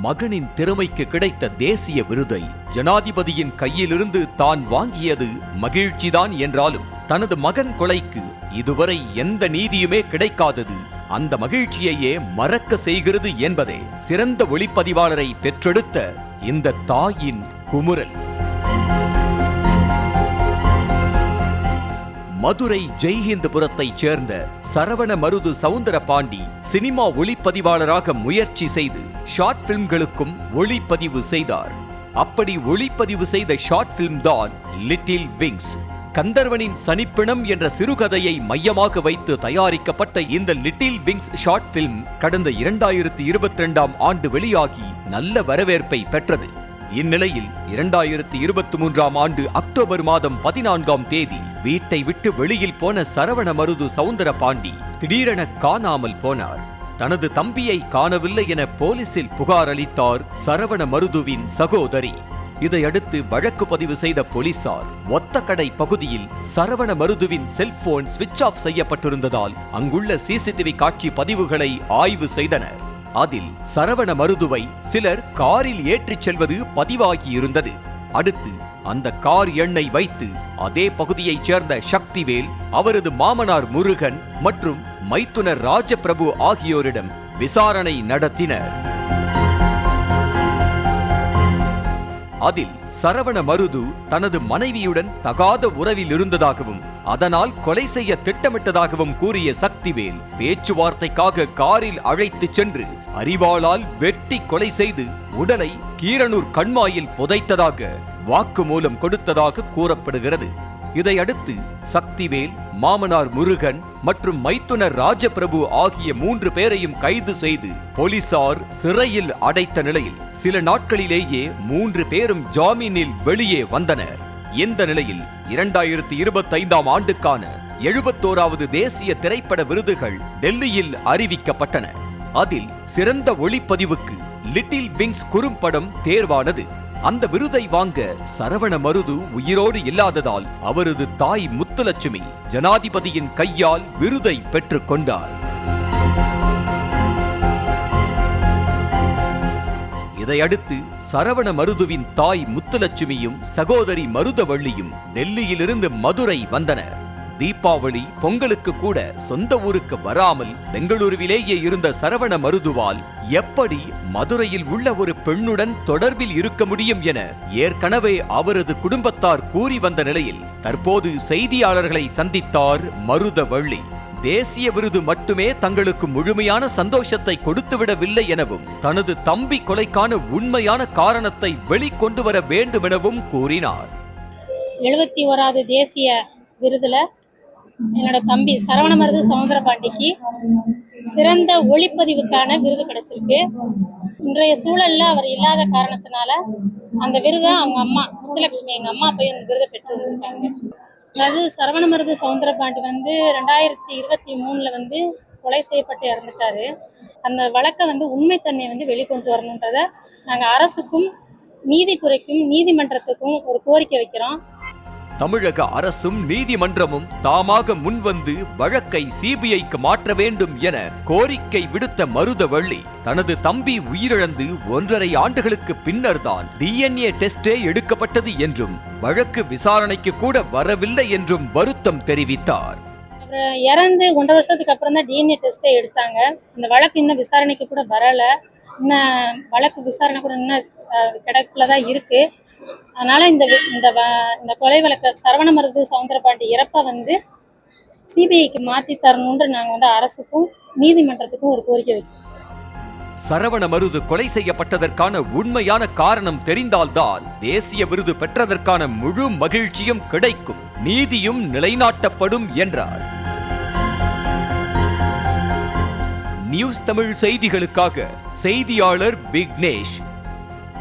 மகனின் திறமைக்கு கிடைத்த தேசிய விருதை ஜனாதிபதியின் கையிலிருந்து தான் வாங்கியது மகிழ்ச்சிதான் என்றாலும் தனது மகன் கொலைக்கு இதுவரை எந்த நீதியுமே கிடைக்காதது அந்த மகிழ்ச்சியையே மறக்க செய்கிறது என்பதே சிறந்த ஒளிப்பதிவாளரை பெற்றெடுத்த இந்த தாயின் குமுறல். மதுரை ஜெய்ஹிந்த்புரத்தைச் சேர்ந்த சரவண மருது சவுந்தரபாண்டி சினிமா ஒளிப்பதிவாளராக முயற்சி செய்து ஷார்ட் பிலிம்களுக்கும் ஒளிப்பதிவு செய்தார். அப்படி ஒளிப்பதிவு செய்த ஷார்ட் பிலிம் தான் லிட்டில் விங்ஸ். கந்தர்வனின் சனிப்பிணம் என்ற சிறுகதையை மையமாக வைத்து தயாரிக்கப்பட்ட இந்த லிட்டில் விங்ஸ் ஷார்ட் பிலிம் கடந்த 2022ஆம் ஆண்டு வெளியாகி நல்ல வரவேற்பை பெற்றது. இந்நிலையில் 2023ஆம் ஆண்டு அக்டோபர் மாதம் 14ஆம் தேதி வீட்டை விட்டு வெளியில் போன சரவண மருது சவுந்தரபாண்டி திடீரென காணாமல் போனார். தனது தம்பியை காணவில்லை என போலீசில் புகார் அளித்தார் சரவண மருதுவின் சகோதரி. இதையடுத்து வழக்கு பதிவு செய்த போலீசார் ஒத்தக்கடை பகுதியில் சரவண மருதுவின் செல்போன் சுவிட்ச் ஆஃப் செய்யப்பட்டிருந்ததால் அங்குள்ள சிசிடிவி காட்சி பதிவுகளை ஆய்வு செய்தனர். அதில் சரவண மருதுவை சிலர் காரில் ஏற்றிச் செல்வது பதிவாகியிருந்தது. அடுத்து அந்த கார் எண்ணை வைத்து அதே பகுதியைச் சேர்ந்த சக்திவேல், அவரது மாமனார் முருகன் மற்றும் மைத்துனர் ராஜபிரபு ஆகியோரிடம் விசாரணை நடத்தினர். அதில் சரவண மருது தனது மனைவியுடன் தகாத உறவில் இருந்ததாகவும் அதனால் கொலை செய்ய திட்டமிட்டதாகவும் கூறிய சக்திவேல் பேச்சுவார்த்தைக்காக காரில் அழைத்துச் சென்று அரிவாளால் வெட்டி கொலை செய்து உடலை கீரனூர் கண்மாயில் புதைத்ததாக வாக்குமூலம் கொடுத்ததாக கூறப்படுகிறது. இதையடுத்து சக்திவேல், மாமனார் முருகன் மற்றும் மைத்துனர் ராஜபிரபு ஆகிய 3 பேரையும் கைது செய்து போலீசார் சிறையில் அடைத்த நிலையில் சில நாட்களிலேயே 3 பேரும் ஜாமீனில் வெளியே வந்தனர். இந்த நிலையில் 2025ஆம் ஆண்டுக்கான 71வது தேசிய திரைப்பட விருதுகள் டெல்லியில் அறிவிக்கப்பட்டன. அதில் சிறந்த ஒளிப்பதிவுக்கு லிட்டில் விங்ஸ் குறும்படம் தேர்வானது. அந்த விருதை வாங்க சரவண மருது உயிரோடு இல்லாததால் அவரது தாய் முத்துலட்சுமி ஜனாதிபதியின் கையால் விருதை பெற்றுக் கொண்டார். இதையடுத்து சரவண மருதுவின் தாய் முத்துலட்சுமியும் சகோதரி மருதவள்ளியும் டெல்லியிலிருந்து மதுரை வந்தனர். தீபாவளி, பொங்கலுக்கு கூட சொந்த ஊருக்கு வராமல் பெங்களூருவிலேயே இருந்த சரவண மருதுவால் எப்படி மதுரையில் உள்ள ஒரு பெண்ணுடன் தொடர்பில் இருக்க முடியும் என ஏற்கனவே அவரது குடும்பத்தார் கூறி வந்த நிலையில் தற்போது செய்தியாளர்களை சந்தித்தார் மருதவள்ளி. தேசிய விருது மட்டுமே தங்களுக்கு முழுமையான சந்தோஷத்தை கொடுத்துவிடவில்லை எனவும் தனது தம்பி கொலைக்கான உண்மையான காரணத்தை வெளிக்கொண்டு வர வேண்டும் எனவும் கூறினார். 71வது தேசிய விருதுல என்னோட தம்பி சரவண மருது சவுந்தரபாண்டிக்கு சிறந்த ஒளிப்பதிவுக்கான விருது கிடைச்சிருக்கு. இன்றைய சூழல்ல அவர் இல்லாத காரணத்தினால அந்த விருதை அவங்க அம்மா முத்துலட்சுமி, எங்க அம்மா போய் அந்த விருதை பெற்று வந்திருக்காங்க. அதாவது சரவண மருது சவுந்தரபாண்டி 2023 கொலை செய்யப்பட்டு இறந்துட்டாரு. அந்த வழக்கை உண்மைத்தன்மை வெளிக்கொண்டு வரணுன்றத நாங்க அரசுக்கும் நீதித்துறைக்கும் நீதிமன்றத்துக்கும் ஒரு கோரிக்கை வைக்கிறோம். தமிழக அரசும் நீதிமன்றமும் தாமாக முன்வந்து வழக்கை சிபிஐக்கு மாற்ற வேண்டும் என கோரிக்கை விடுத்த மருதவள்ளி தனது தம்பி உயிரிழந்து 1.5 ஆண்டுகளுக்கு பின்னர் தான் DNA டெஸ்டே எடுக்கப்பட்டது என்றும் வழக்கு விசாரணைக்கு கூட வரவில்லை என்றும் வருத்தம் தெரிவித்தார். இறந்து 1.5 வருஷத்துக்கு அப்புறம் தான் DNA டெஸ்டே எடுத்தாங்க. இந்த வழக்கு இன்னும் விசாரணைக்கு கூட வரல. இன்னும் வழக்கு விசாரணை கூட இன்னும் கிடக்குலதான் இருக்கு. அதனால இந்த கொலை வழக்கு சரவண மருது சவுந்தரபாண்டி இறப்ப சிபிஐக்கு மாத்தி தரணும்னு நாங்க அரசுக்கும் நீதிமன்றத்துக்கும் ஒரு கோரிக்கை வைக்கிறோம். சரவண மருது கொலை செய்யப்பட்டதற்கான உண்மையான காரணம் தெரிந்தால்தான் தேசிய விருது பெற்றதற்கான முழு மகிழ்ச்சியும் கிடைக்கும், நீதியும் நிலைநாட்டப்படும் என்றார். நியூஸ் தமிழ் செய்திகளுக்காக செய்தியாளர் விக்னேஷ்.